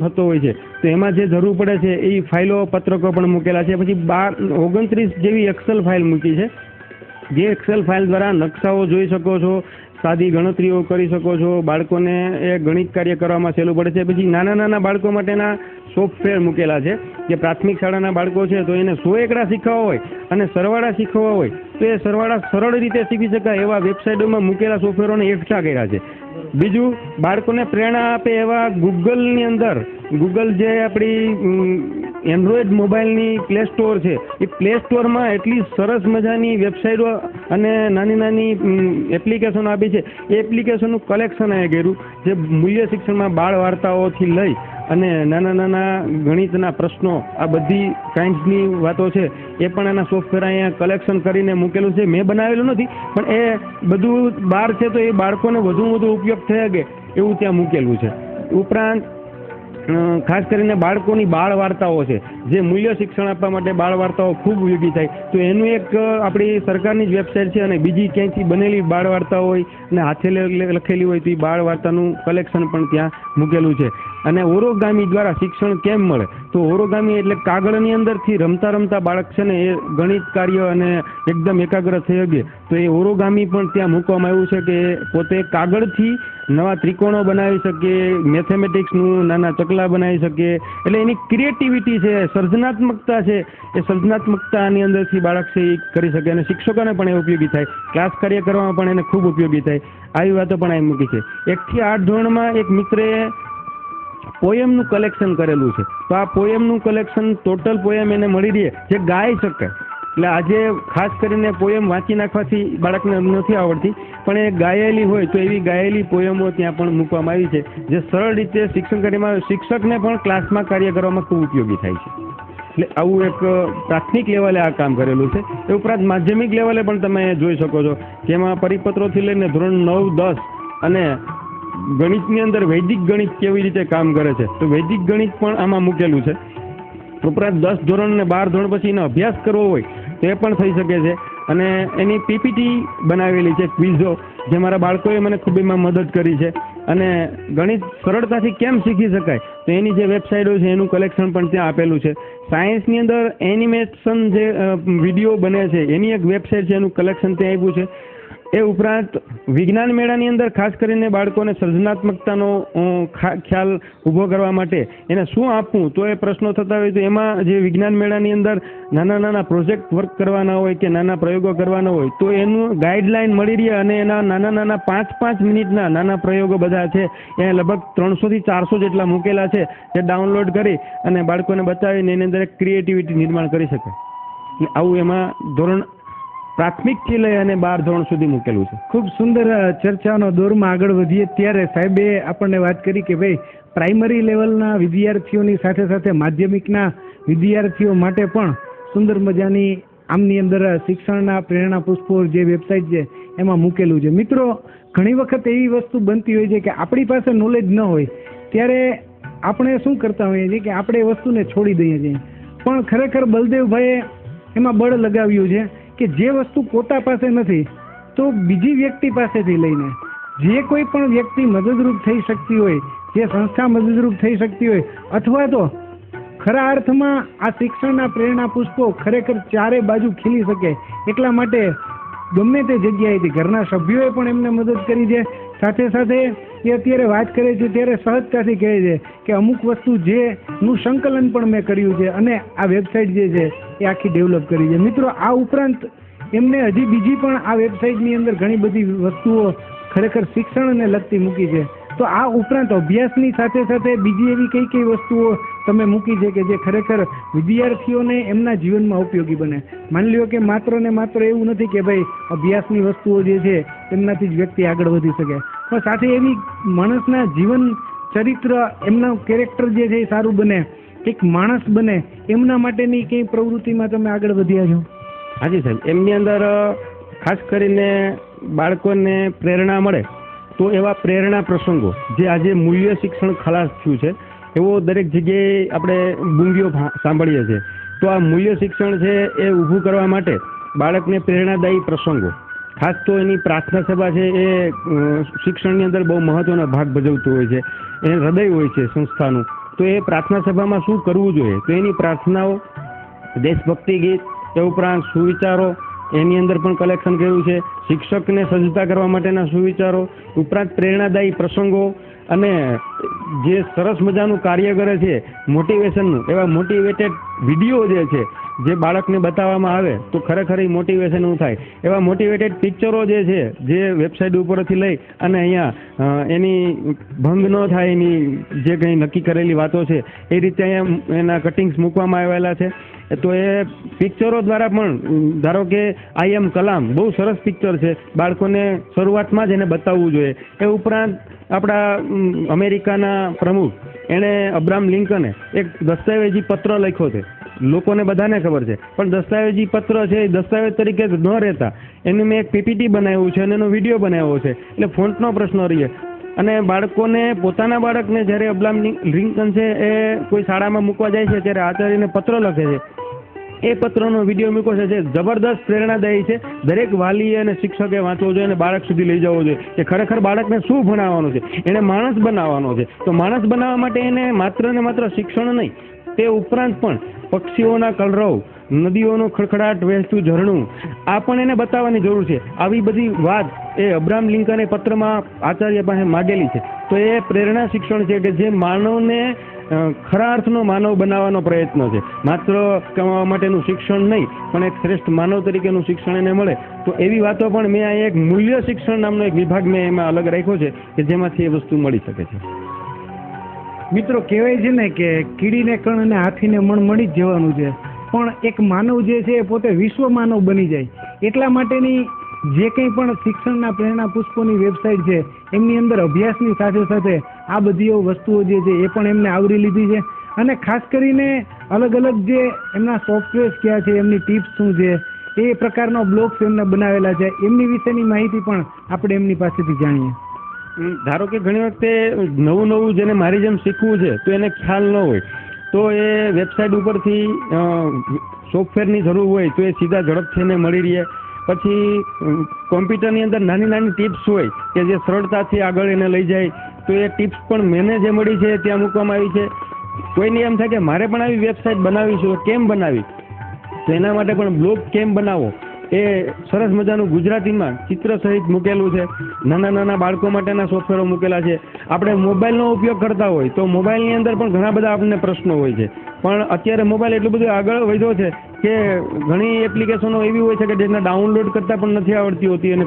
થતો હોય છે તો એમાં જે જરૂર પડે છે એ ફાઇલો પત્રકો પણ મૂકેલા છે. પછી 29 જેવી એક્સેલ ફાઇલ મૂકી છે, જે એક્સેલ ફાઇલ દ્વારા નકશાઓ જોઈ શકો છો, સાદી ગણતરીઓ કરી શકો છો, બાળકોને એ ગણિત કાર્ય કરવામાં સહેલું પડે છે. પછી નાના નાના બાળકો માટેના સોફ્ટવેર મૂકેલા છે. જે પ્રાથમિક શાળાના બાળકો છે તો એને 100 એકડા શીખવા હોય અને સરવાળા શીખવા હોય તો એ સરવાળા સરળ રીતે શીખી શકાય એવા વેબસાઇટોમાં મૂકેલા સોફ્ટવેરોને એકઠા કર્યા છે. બીજું, બાળકોને પ્રેરણા આપે એવા ગૂગલની અંદર ગૂગલ જે આપણી એન્ડ્રોઈડ મોબાઈલની પ્લે સ્ટોર છે એ પ્લે સ્ટોરમાં એટલી સરસ મજાની વેબસાઇટો અને નાની નાની એપ્લિકેશનો આપી છે. એ એપ્લિકેશનનું કલેક્શન અહીંયા કર્યું જે મૂલ્ય શિક્ષણમાં બાળ વાર્તાઓથી લઈ અને નાના નાના ગણિતના પ્રશ્નો, આ બધી સાયન્સની વાતો છે એ પણ એના સોફ્ટવેર અહીંયા કલેક્શન કરીને મૂકેલું છે. મેં બનાવેલું નથી પણ એ બધું બહાર છે તો એ બાળકોને વધુ વધુ ઉપયોગ થઈ શકે એવું ત્યાં મૂકેલું છે. ઉપરાંત ખાસ કરીને બાળકોની બાળ વાર્તાઓ છે જે મૂલ્ય શિક્ષણ આપવા માટે બાળ વાર્તાઓ ખૂબ ઉપયોગી થાય તો એનું એક આપણી સરકારની જ વેબસાઇટ છે અને બીજી ક્યાંયથી બનેલી બાળ વાર્તા હોય અને હાથે લખેલી હોય તો એ બાળ વાર્તાનું કલેક્શન પણ ત્યાં મૂકેલું છે. અને ઓરોગામી દ્વારા શિક્ષણ કેમ મળે તો ઓરોગામી એટલે કાગળની અંદરથી રમતા રમતા બાળક છે ને એ ગણિત કાર્ય અને એકદમ એકાગ્ર થઈ શકે તો એ ઓરોગામી પણ ત્યાં મૂકવામાં આવ્યું છે કે પોતે કાગળથી નવા ત્રિકોણો બનાવી શકે, મેથેમેટિક્સનું નાના ચકલા બનાવી શકે. એટલે એની ક્રિએટિવિટી છે, સર્જનાત્મકતા છે, એ સર્જનાત્મકતાની અંદરથી બાળક છે એ કરી શકે અને શિક્ષકોને પણ એ ઉપયોગી થાય, ક્લાસ કાર્ય કરવામાં પણ એને ખૂબ ઉપયોગી થાય. આવી વાતો પણ અહીં મૂકી છે. 1 થી 8 ધોરણમાં એક મિત્રે પોયમનું કલેક્શન કરેલું છે તો આ પોયમનું કલેક્શન ટોટલ પોયમ એને મળી રહે જે ગાઈ શકે. એટલે આજે ખાસ કરીને પોયમ વાંચી નાખવાથી બાળકને નથી આવડતી પણ એ ગાયેલી હોય તો એવી ગાયેલી પોયમો ત્યાં પણ મૂકવામાં આવી છે જે સરળ રીતે શિક્ષણ કાર્યમાં શિક્ષકને પણ ક્લાસમાં કાર્ય કરવામાં ખૂબ ઉપયોગી થાય છે. એટલે આવું એક પ્રાથમિક લેવલે આ કામ કરેલું છે. એ ઉપરાંત માધ્યમિક લેવલે પણ તમે જોઈ શકો છો જેમાં પરિપત્રોથી લઈને ધોરણ 9, 10 અને ગણિતની અંદર વૈદિક ગણિત કેવી રીતે કામ કરે છે તો વૈદિક ગણિત પણ આમાં મૂકેલું છે. ઉપરાંત 10 ધોરણ અને 12 ધોરણ પછી એનો અભ્યાસ કરવો હોય તો એ પણ થઈ શકે છે અને એની પીપીટી બનાવેલી છે, ક્વિઝો, જે મારા બાળકોએ મને ખૂબ એમાં મદદ કરી છે. અને ગણિત સરળતાથી કેમ શીખી શકાય તો એની જે વેબસાઇટો છે એનું કલેક્શન પણ ત્યાં આપેલું છે. સાયન્સની અંદર એનિમેશન જે વિડીયો બને છે એની એક વેબસાઇટ છે, એનું કલેક્શન ત્યાં આપ્યું છે. એ ઉપરાંત વિજ્ઞાન મેળાની અંદર ખાસ કરીને બાળકોને સર્જનાત્મકતાનો ખ્યાલ ઊભો કરવા માટે એને શું આપવું તો એ પ્રશ્નો થતા હોય તો એમાં જે વિજ્ઞાન મેળાની અંદર નાના નાના પ્રોજેક્ટ વર્ક કરવાના હોય કે નાના પ્રયોગો કરવાના હોય તો એનું ગાઈડલાઈન મળી રહે અને એના નાના નાના 5-5 મિનિટના નાના પ્રયોગો બધા છે એ લગભગ 300 થી 400 જેટલા મૂકેલા છે જે ડાઉનલોડ કરી અને બાળકોને બતાવીને એની અંદર એક ક્રિએટિવિટી નિર્માણ કરી શકે. આવું એમાં ધોરણ પ્રાથમિકથી લઈ અને 12 ધોરણ સુધી મૂકેલું છે. ખૂબ સુંદર ચર્ચાનો દોરમાં આગળ વધીએ ત્યારે સાહેબે આપણને વાત કરી કે ભાઈ પ્રાઇમરી લેવલના વિદ્યાર્થીઓની સાથે સાથે માધ્યમિકના વિદ્યાર્થીઓ માટે પણ સુંદર મજાની આમની અંદર શિક્ષણના પ્રેરણા પુષ્પો જે વેબસાઇટ છે એમાં મૂકેલું છે. મિત્રો, ઘણી વખત એવી વસ્તુ બનતી હોય છે કે આપણી પાસે નોલેજ ન હોય ત્યારે આપણે શું કરતા હોઈએ છીએ કે આપણે એ વસ્તુને છોડી દઈએ છીએ. પણ ખરેખર બલદેવભાઈએ એમાં બળ લગાવ્યું છે કે જે વસ્તુ પોતા પાસે નથી તો બીજી વ્યક્તિ પાસેથી લઈને જે કોઈ પણ વ્યક્તિ મદદરૂપ થઈ શકતી હોય, જે સંસ્થા મદદરૂપ થઈ શકતી હોય અથવા તો ખરા અર્થમાં આ શિક્ષણના પ્રેરણા પુષ્પો ખરેખર ચારે બાજુ ખીલી શકે એટલા માટે ગમે તે જગ્યાએથી ઘરના સભ્યોએ પણ એમને મદદ કરી છે. સાથે સાથે એ અત્યારે વાત કરે છે ત્યારે સહજતાથી કહે છે કે અમુક વસ્તુ જેનું સંકલન પણ મેં કર્યું છે અને આ વેબસાઇટ જે છે એ આખી ડેવલપ કરી છે. મિત્રો, આ ઉપરાંત એમને હજી બીજી પણ આ વેબસાઇટની અંદર ઘણી બધી વસ્તુઓ ખરેખર શિક્ષણને લગતી મૂકી છે. તો આ ઉપરાંત અભ્યાસની સાથે સાથે બીજી એવી કઈ કઈ વસ્તુઓ તમે મૂકી છે કે જે ખરેખર વિદ્યાર્થીઓને એમના જીવનમાં ઉપયોગી બને? માની લ્યો કે માત્ર ને માત્ર એવું નથી કે ભાઈ અભ્યાસની વસ્તુઓ જે છે એમનાથી જ વ્યક્તિ આગળ વધી શકે, પણ સાથે એવી માણસના જીવન ચરિત્ર, એમના કેરેક્ટર જે છે એ સારું બને, એક માણસ બને, એમના માટેની કઈ પ્રવૃત્તિમાં તમે આગળ વધ્યા છો? હાજી સાહેબ, એમની અંદર ખાસ કરીને બાળકોને પ્રેરણા મળે તો એવા પ્રેરણા પ્રસંગો જે આજે મૂલ્ય શિક્ષણ ખલાસ થયું છે એવો દરેક જગ્યાએ આપણે બુંગીઓ સાંભળીએ છીએ. તો આ મૂલ્ય શિક્ષણ છે એ ઊભું કરવા માટે બાળકને પ્રેરણાદાયી પ્રસંગો, ખાસ તો એની પ્રાર્થના સભા છે એ શિક્ષણની અંદર બહુ મહત્વનો ભાગ ભજવતું હોય છે. એ હૃદય હોય છે સંસ્થાનું. તો એ પ્રાર્થના સભામાં શું કરવું જોઈએ, તો એની પ્રાર્થનાઓ, દેશભક્તિ ગીત, એ ઉપરાંત સુવિચારો એની અંદર પણ કલેક્શન કર્યું છે, શિક્ષકને સજ્જતા કરવા માટેના સુવિચારો, ઉપરાંત પ્રેરણાદાયી પ્રસંગો અને જે સરસ મજાનું કાર્ય કરે છે મોટિવેશનનું, એવા મોટિવેટેડ વિડીયો જે છે જે બાળકને બતાવવામાં આવે તો ખરેખર એ મોટિવેશન થાય એવા મોટિવેટેડ પિક્ચરો જે છે જે વેબસાઇટ ઉપરથી લઈ અને અહીંયા એની ભંગ ન થાય એની જે કંઈ નક્કી કરેલી વાતો છે એ રીતે અહીંયા એના કટિંગ્સ મૂકવામાં આવેલા છે. તો એ પિક્ચરો દ્વારા પણ ધારો કે આઈ એમ કલામ બહુ સરસ પિક્ચર છે, બાળકોને શરૂઆતમાં જ એને બતાવવું જોઈએ. એ ઉપરાંત આપણા અમેરિકાના પ્રમુખ એણે અબ્રાહમ લિંકને એક દસ્તાવેજી પત્ર લખ્યો છે, લોકોને બધાને ખબર છે, પણ દસ્તાવેજી પત્ર છે એ દસ્તાવેજ તરીકે ન રહેતા એનું મેં એક પીપીટી બનાવ્યું છે અને એનો વિડીયો બનાવ્યો છે, એટલે ફોન્ટનો પ્રશ્ન રહીએ. અને બાળકોને પોતાના બાળકને જ્યારે અબ્રાહમ લિંકન છે એ કોઈ શાળામાં મૂકવા જાય છે ત્યારે આચાર્યને પત્ર લખે છે, એ પત્રનો વિડીયો મૂક્યો છે જે જબરદસ્ત પ્રેરણાદાયી છે. દરેક વાલી અને શિક્ષકે વાંચવો જોઈએ અને બાળક સુધી લઈ જવો જોઈએ કે ખરેખર બાળકને શું ભણાવવાનું છે, એને માણસ બનાવવાનો છે. તો માણસ બનાવવા માટે એને માત્ર ને માત્ર શિક્ષણ નહીં, તે ઉપરાંત પણ પક્ષીઓના કલરવ, નદીઓનો ખડખડાટ વહેતું ઝરણું, આ પણ એને બતાવવાની જરૂર છે. આવી બધી વાત એ અબ્રાહમ લિંકને પત્રમાં આચાર્ય પાસે માગેલી છે. તો એ પ્રેરણા શિક્ષણ છે કે જે માનવને ખરા અર્થનો માનવ બનાવવાનો પ્રયત્ન છે. માત્ર કમાવા માટેનું શિક્ષણ નહીં પણ એક શ્રેષ્ઠ માનવ તરીકેનું શિક્ષણ એને મળે. તો એવી વાતો પણ મેં અહીં એક મૂલ્ય શિક્ષણ નામનો એક વિભાગ મેં એમાં અલગ રાખ્યો છે કે જેમાંથી એ વસ્તુ મળી શકે છે. મિત્રો, કહેવાય છે ને કે કીડીને કણ અને હાથીને મણ મળી જ જવાનું છે, પણ એક માનવ જે છે એ પોતે વિશ્વ માનવ બની જાય એટલા માટેની જે કંઈ પણ શિક્ષણના પ્રેરણા પુષ્પોની વેબસાઇટ છે એમની અંદર અભ્યાસની સાથે સાથે આ બધી વસ્તુઓ જે છે એ પણ એમને આવરી લીધી છે. અને ખાસ કરીને અલગ અલગ જે એમના સોફ્ટવેર્સ કયા છે, એમની ટિપ્સ શું છે, એ પ્રકારના બ્લોગ્સ એમને બનાવેલા છે, એમની વિશેની માહિતી પણ આપણે એમની પાસેથી જાણીએ. ધારો કે ઘણી વખતે નવું નવું જેને મારી જેમ શીખવું છે તો એને ખ્યાલ ન હોય તો એ વેબસાઇટ ઉપરથી સોફ્ટવેરની જરૂર હોય તો એ સીધા ઝડપથી એને મળી રહે. પછી કોમ્પ્યુટરની અંદર નાની નાની ટિપ્સ હોય કે જે સરળતાથી આગળ એને લઈ જાય તો એ ટિપ્સ પણ મને જે મળી છે ત્યાં મૂકવામાં આવી છે. કોઈને એમ થાય કે મારે પણ આવી વેબસાઇટ બનાવી છે, કેમ બનાવી, તો એના માટે પણ બ્લોગ કેમ બનાવો એ સરસ મજાનું ગુજરાતીમાં ચિત્ર સહિત મૂકેલું છે. નાના નાના બાળકો માટેના સોફ્ટવેરો મૂકેલા છે. આપણે મોબાઈલનો ઉપયોગ કરતા હોય તો મોબાઈલની અંદર પણ ઘણા બધા આપણને પ્રશ્નો હોય છે, પણ અત્યારે મોબાઈલ એટલું બધું આગળ વધ્યો છે કે ઘણી એપ્લિકેશનો એવી હોય છે કે જેને ડાઉનલોડ કરતા પણ નથી આવડતી હોતી અને